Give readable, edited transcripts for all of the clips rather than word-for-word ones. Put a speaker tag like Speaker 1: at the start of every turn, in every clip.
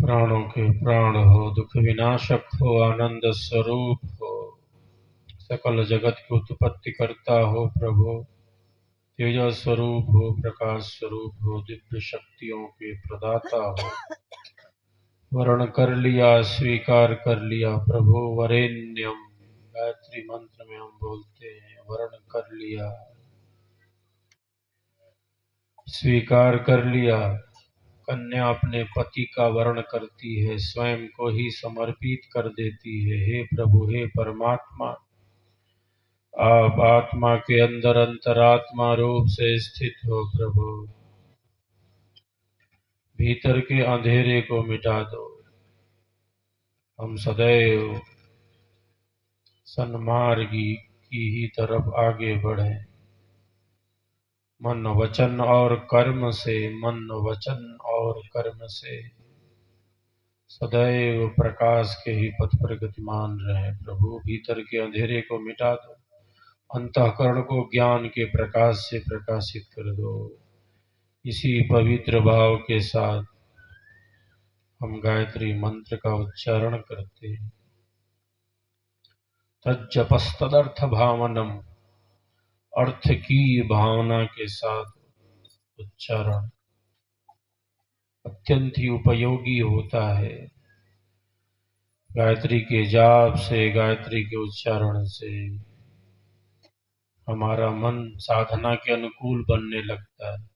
Speaker 1: प्राणों के प्राण हो, दुख विनाशक हो, आनंद स्वरूप हो, सकल जगत की उत्पत्ति करता हो प्रभु, तेज स्वरूप हो, प्रकाश स्वरूप हो, दिव्य शक्तियों के प्रदाता हो। वर्ण कर लिया, स्वीकार कर लिया प्रभु। वरेण्यम गायत्री मंत्र में हम बोलते हैं, वर्ण कर लिया, स्वीकार कर लिया। कन्या अपने पति का वर्ण करती है, स्वयं को ही समर्पित कर देती है। हे प्रभु, हे परमात्मा, आप आत्मा के अंदर अंतरात्मा रूप से स्थित हो प्रभु। भीतर के अंधेरे को मिटा दो। हम सदैव सन्मार्गी की ही तरफ आगे बढ़े, मन वचन और कर्म से, मन वचन और कर्म से सदैव प्रकाश के ही पथ पर गतिमान रहे प्रभु। भीतर के अंधेरे को मिटा दो, अंतःकरण को ज्ञान के प्रकाश से प्रकाशित कर दो। इसी पवित्र भाव के साथ हम गायत्री मंत्र का उच्चारण करते हैं। तज्जपस्तदर्थ भावनम, अर्थ की भावना के साथ उच्चारण अत्यंत ही उपयोगी होता है। गायत्री के जाप से, गायत्री के उच्चारण से हमारा मन साधना के अनुकूल बनने लगता है।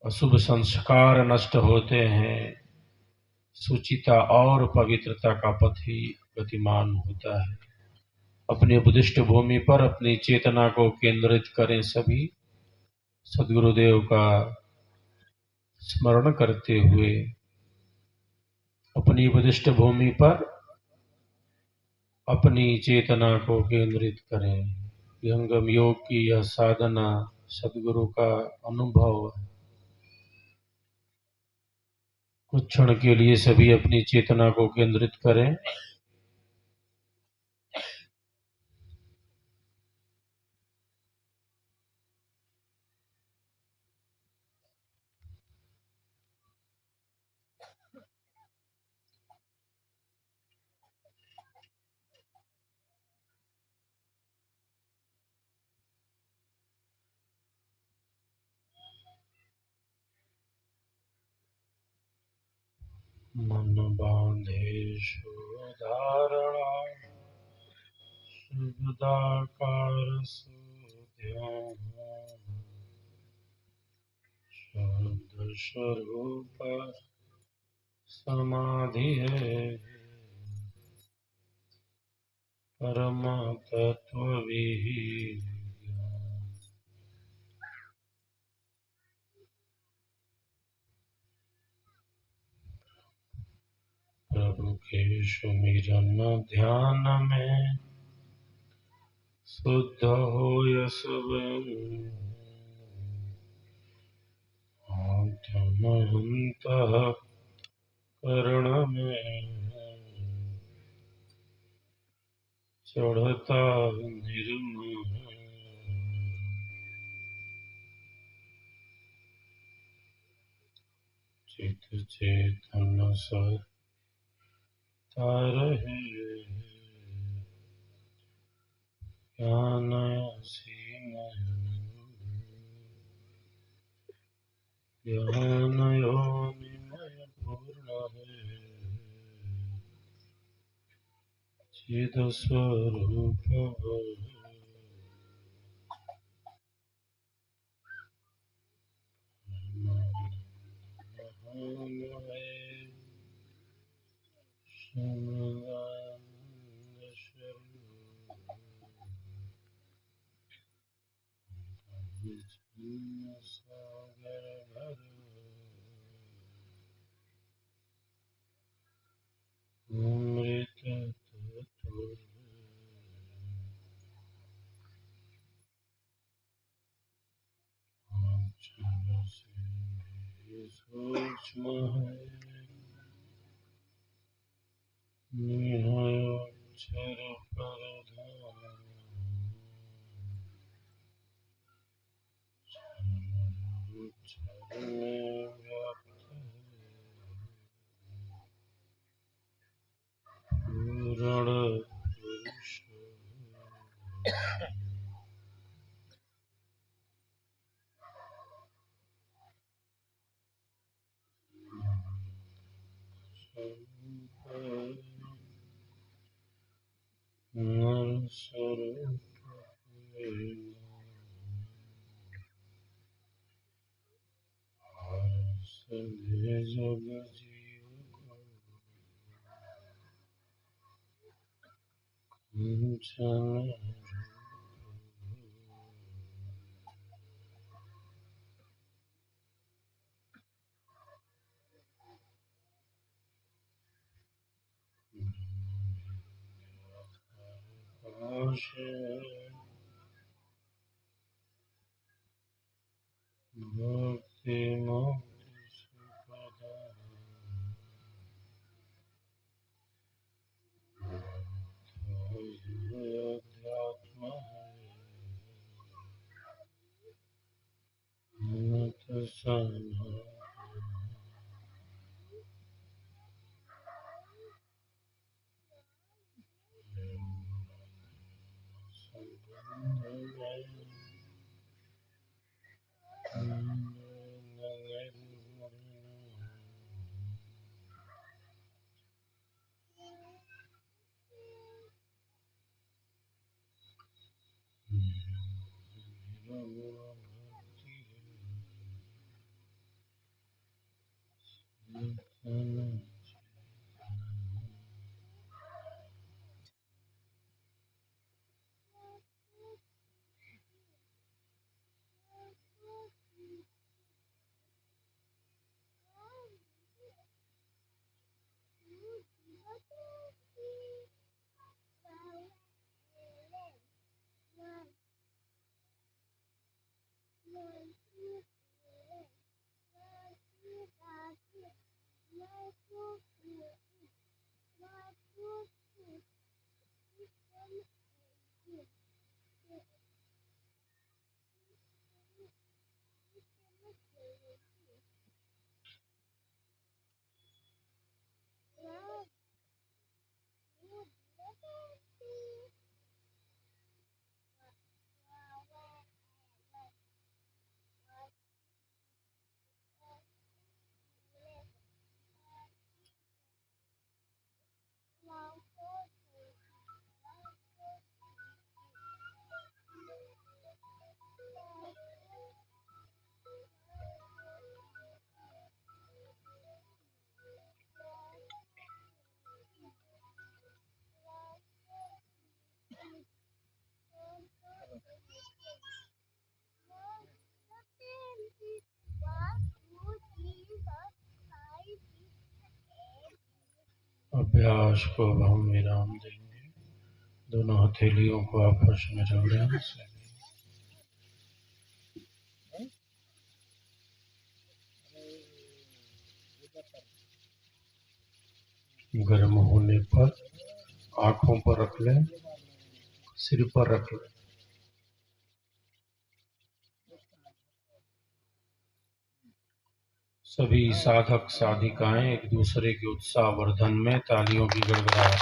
Speaker 1: अशुभ संस्कार नष्ट होते हैं, सुचिता और पवित्रता का पथ ही गतिमान होता है। अपनी बुद्धिष्ट भूमि पर अपनी चेतना को केंद्रित करें। सभी सद्गुरुदेव का स्मरण करते हुए अपनी बुद्धिष्ट भूमि पर अपनी चेतना को केंद्रित करें। विहंगम योग की यह साधना सद्गुरु का अनुभव है। कुछ क्षण के लिए सभी अपनी चेतना को केंद्रित करें। मन बांधे धारणा, शुभदाकार सुध्यान, शब्द स्वरूप समाधि है, परम तत्व विहीन। प्रभु के सुमिरन ध्यान में शुद्ध हो सब आत्म अंतः करण में चढ़ता निर्मल। चित चेतन सत्ता रहे, ज्ञान असीम ज्ञान योनिमय पूर्ण है, चिद स्वरूप अमृत तत्व सूक्ष्म है, निहयोक्षर परधाम, अक्षर में व्याप्त है, भक्ति मुक्ति अध्यात्म अभ्यास को अब हम विराम देंगे। दोनों हथेलियों को आपस में रगड़ें। गर्म होने पर आंखों पर रख लें, सिर पर रख लें। सभी साधक साधिकाएं एक दूसरे के उत्साह वर्धन में तालियों की गड़गड़ाहट।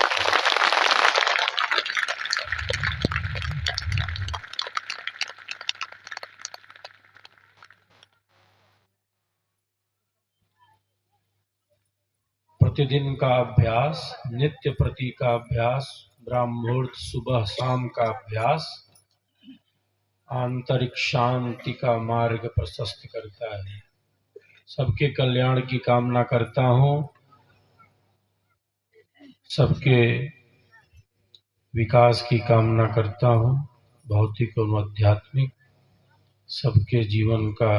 Speaker 1: प्रतिदिन का अभ्यास, नित्य प्रति का अभ्यास, ब्रह्ममुहूर्त सुबह शाम का अभ्यास आंतरिक शांति का मार्ग प्रशस्त करता है। सबके कल्याण की कामना करता हूँ, सबके विकास की कामना करता हूँ, भौतिक और आध्यात्मिक सबके जीवन का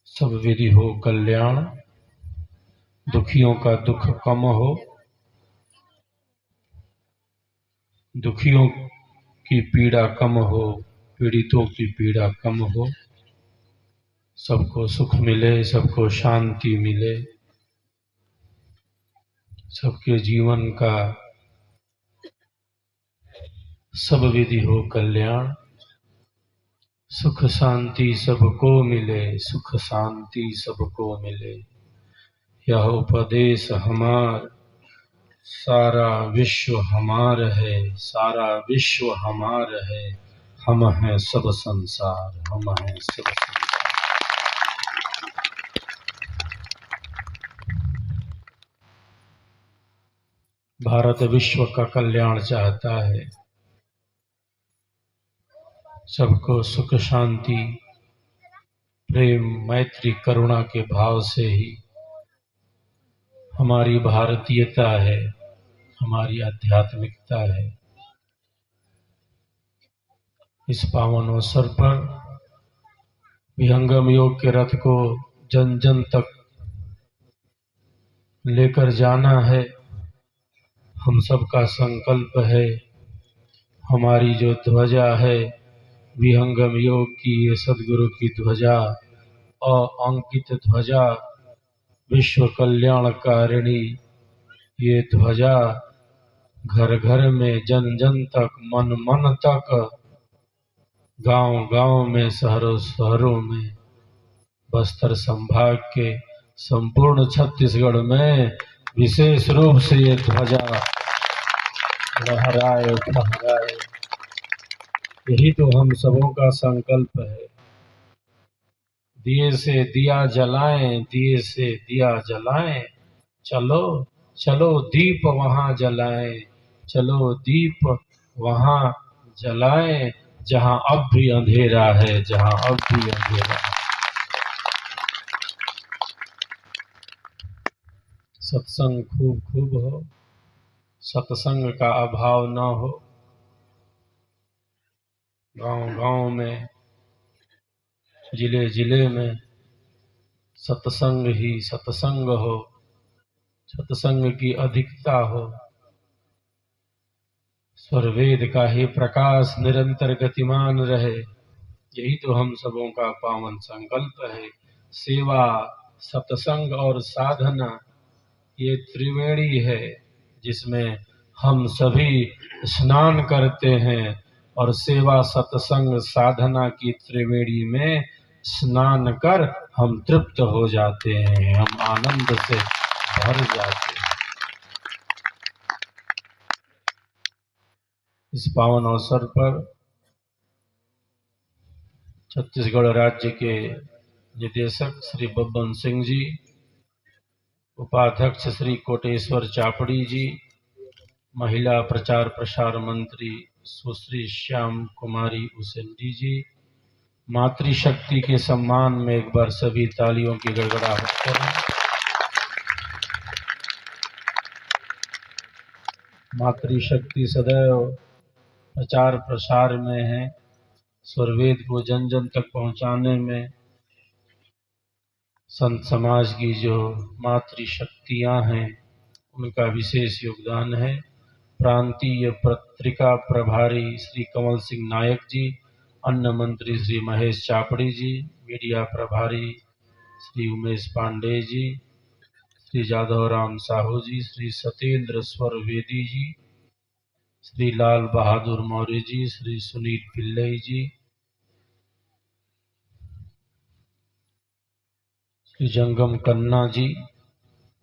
Speaker 1: सब विधि हो कल्याण, दुखियों का दुख कम हो, दुखियों की पीड़ा कम हो, पीड़ितों की पीड़ा कम हो, सबको सुख मिले, सबको शांति मिले, सबके जीवन का सब विधि हो कल्याण, सुख शांति सबको मिले, सुख शांति सबको मिले। यह उपदेश हमार, सारा विश्व हमार है, सारा विश्व हमार है, हम हैं सब संसार, हम हैं सब संसार। भारत विश्व का कल्याण चाहता है। सबको सुख शांति प्रेम मैत्री करुणा के भाव से ही हमारी भारतीयता है, हमारी आध्यात्मिकता है। इस पावन अवसर पर विहंगम योग के रथ को जन जन तक लेकर जाना है। हम सबका संकल्प है। हमारी जो ध्वजा है विहंगम योग की, ये सदगुरु की ध्वजा और अंकित ध्वजा, विश्व कल्याणकारिणी ये ध्वजा घर घर में, जन जन तक, मन मन तक, गांव गांव में, शहरों शहरों में, बस्तर संभाग के संपूर्ण छत्तीसगढ़ में विशेष रूप से ये ध्वजा लहराए फहराए। यही तो हम सबों का संकल्प है। दिए से दिया जलाएं, दिए से दिया जलाएं, चलो चलो दीप वहां जलाएं, चलो दीप वहां जलाएं, जहां अब भी अंधेरा है, जहां अब भी अंधेरा है। सत्संग खूब खूब हो, सत्संग का अभाव न हो। गांव गांव में, जिले जिले में सत्संग ही सत्संग हो, सत्संग की अधिकता हो। स्वरवेद का ही प्रकाश निरंतर गतिमान रहे। यही तो हम सबों का पावन संकल्प है। सेवा, सत्संग और साधना ये त्रिवेणी है, जिसमें हम सभी स्नान करते हैं। और सेवा सत्संग साधना की त्रिवेणी में स्नान कर हम तृप्त हो जाते हैं, हम आनंद से भर जाते हैं। इस पावन अवसर पर छत्तीसगढ़ राज्य के निदेशक श्री बब्बन सिंह जी, उपाध्यक्ष श्री कोटेश्वर चापड़ी जी, महिला प्रचार प्रसार मंत्री सुश्री श्याम कुमारी उसेंडी जी, मातृशक्ति के सम्मान में एक बार सभी तालियों की गड़गड़ाहट करें। मातृशक्ति सदैव प्रचार प्रसार में है, स्वरवेद को जन जन तक पहुंचाने में संत समाज की जो मातृशक्तियां हैं उनका विशेष योगदान है। प्रांतीय पत्रिका प्रभारी श्री कमल सिंह नायक जी, अन्न मंत्री श्री महेश चापड़ी जी, मीडिया प्रभारी श्री उमेश पांडे जी, श्री जादव राम साहू जी, श्री सत्येंद्र स्वरवेदी जी, श्री लाल बहादुर मौर्य जी, श्री सुनील पिल्लई जी, श्री जंगम कन्ना जी,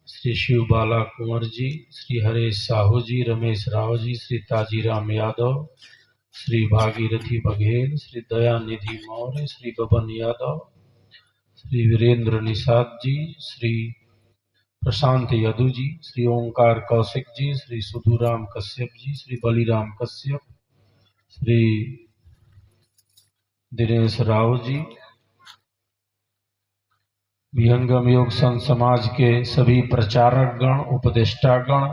Speaker 1: श्री शिव बाला कुंवर जी, श्री हरेश साहू जी, रमेश राव जी, श्री ताजीराम यादव, श्री भागीरथी बघेल, श्री दयानिधि मौर्य, श्री बबन यादव, श्री वीरेंद्र निषाद जी, श्री प्रशांत यदु जी, श्री ओंकार कौशिक जी, श्री सुधुराम कश्यप जी, श्री बलिराम कश्यप, श्री दिनेश राव जी, विहंगम योग संत समाज के सभी प्रचारक गण, उपदेष्टा गण,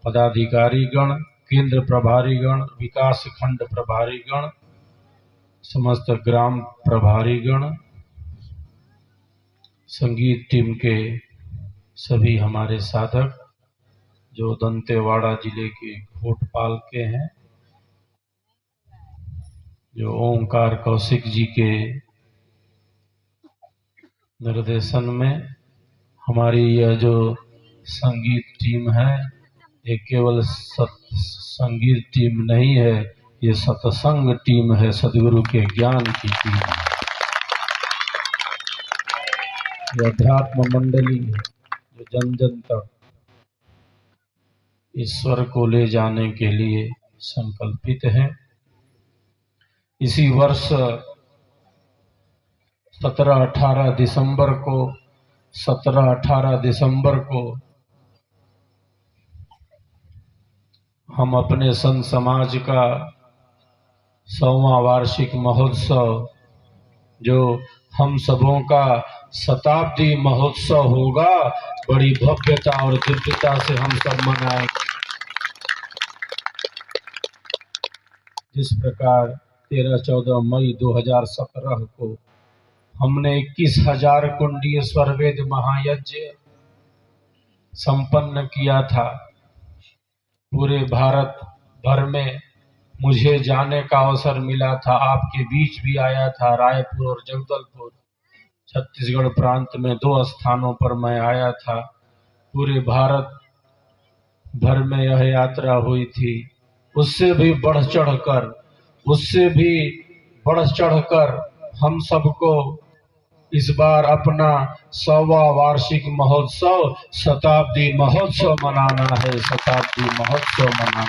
Speaker 1: पदाधिकारी गण, केंद्र प्रभारी गण, विकास खंड प्रभारी गण, समस्त ग्राम प्रभारी गण, संगीत टीम के सभी हमारे साधक जो दंतेवाड़ा जिले के कोटपाल के हैं, जो ओंकार कौशिक जी के निर्देशन में हमारी यह जो संगीत टीम है, ये केवल संगीत टीम नहीं है, ये सत्संग टीम है, सदगुरु के ज्ञान की टीम है। ये अध्यात्म मंडली है जो जन जन तक ईश्वर को ले जाने के लिए संकल्पित है। इसी वर्ष 17-18 दिसंबर को हम अपने संत समाज का 100वां वार्षिक महोत्सव, जो हम सबों का शताब्दी महोत्सव होगा, बड़ी भव्यता और दिव्यता से हम सब मनाएंगे। जिस प्रकार 13-14 मई 2017 को हमने 21,000 कुंडीय स्वरवेद महायज्ञ संपन्न किया था, पूरे भारत भर में मुझे जाने का अवसर मिला था। आपके बीच भी आया था, रायपुर और जगदलपुर, छत्तीसगढ़ प्रांत में 2 स्थानों पर मैं आया था। पूरे भारत भर में यह यात्रा हुई थी। उससे भी बढ़ चढ़कर हम सबको इस बार अपना 100वां वार्षिक महोत्सव, शताब्दी महोत्सव मनाना है। शताब्दी महोत्सव मनाना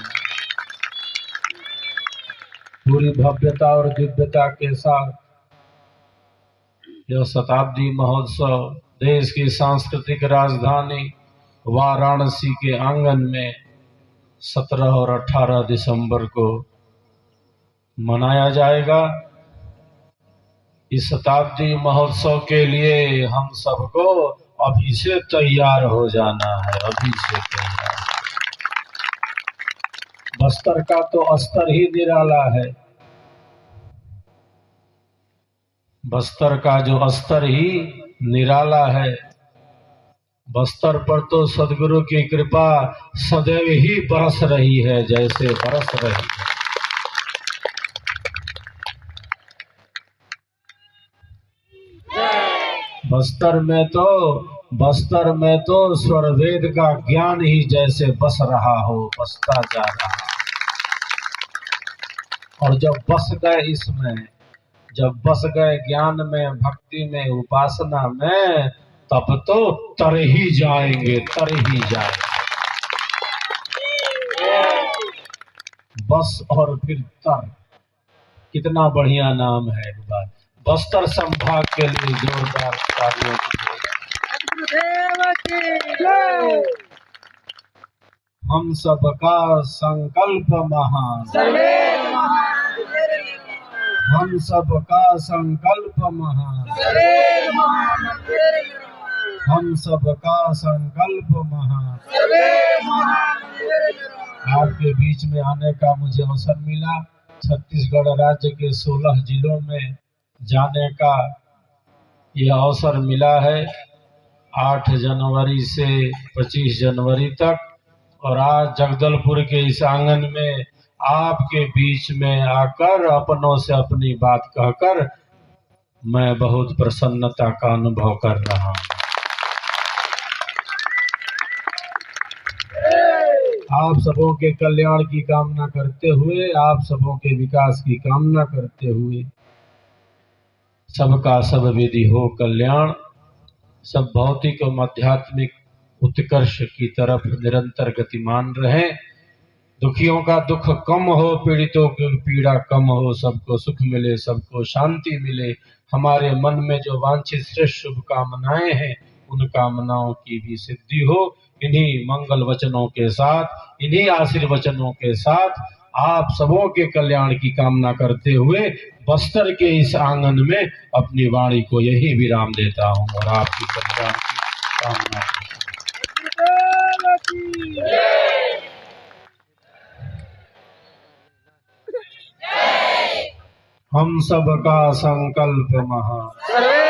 Speaker 1: पूरी भव्यता और दिव्यता के साथ। यह शताब्दी महोत्सव देश की सांस्कृतिक राजधानी वाराणसी के आंगन में 17 और 18 दिसंबर को मनाया जाएगा। इस शताब्दी महोत्सव के लिए हम सबको अभी से तैयार हो जाना है, अभी से तैयार। बस्तर का तो स्तर ही निराला है, बस्तर का जो स्तर ही निराला है। बस्तर पर तो सदगुरु की कृपा सदैव ही बरस रही है, जैसे बरस रही है। बस्तर में तो स्वरवेद का ज्ञान ही जैसे बस रहा हो, बसता जा रहा। और जब बस गए ज्ञान में, भक्ति में, उपासना में, तब तो तर ही जाएंगे। बस और फिर तर, कितना बढ़िया नाम है। एक बार बस्तर संभाग के लिए जोरदार तालियों की। हम सबका संकल्प महान, हम सबका संकल्प महान, हम सबका संकल्प महान। आपके बीच में आने का मुझे अवसर मिला। छत्तीसगढ़ राज्य के 16 जिलों में जाने का यह अवसर मिला है, 8 जनवरी से 25 जनवरी तक। और आज जगदलपुर के इस आंगन में आपके बीच में आकर अपनों से अपनी बात कहकर मैं बहुत प्रसन्नता का अनुभव कर रहा हूँ। आप सबों के कल्याण की कामना करते हुए, आप सबों के विकास की कामना करते हुए, सबका सब विधि हो कल्याण, सब भौतिक और आध्यात्मिक उत्कर्ष की तरफ निरंतर गतिमान रहे। दुखियों का दुख कम हो, पीड़ितों की पीड़ा कम हो, सबको सुख मिले, सबको शांति मिले। हमारे मन में जो वांछित श्रेष्ठ शुभ कामनाएं हैं, उन कामनाओं की भी सिद्धि हो। इन्हीं मंगल वचनों के साथ, इन्हीं आशीर्वचनों के साथ आप सबों के कल्याण की कामना करते हुए बस्तर के इस आंगन में अपनी वाणी को यही विराम देता हूँ और आपकी कल्याण की कामना हम सबका संकल्प महान।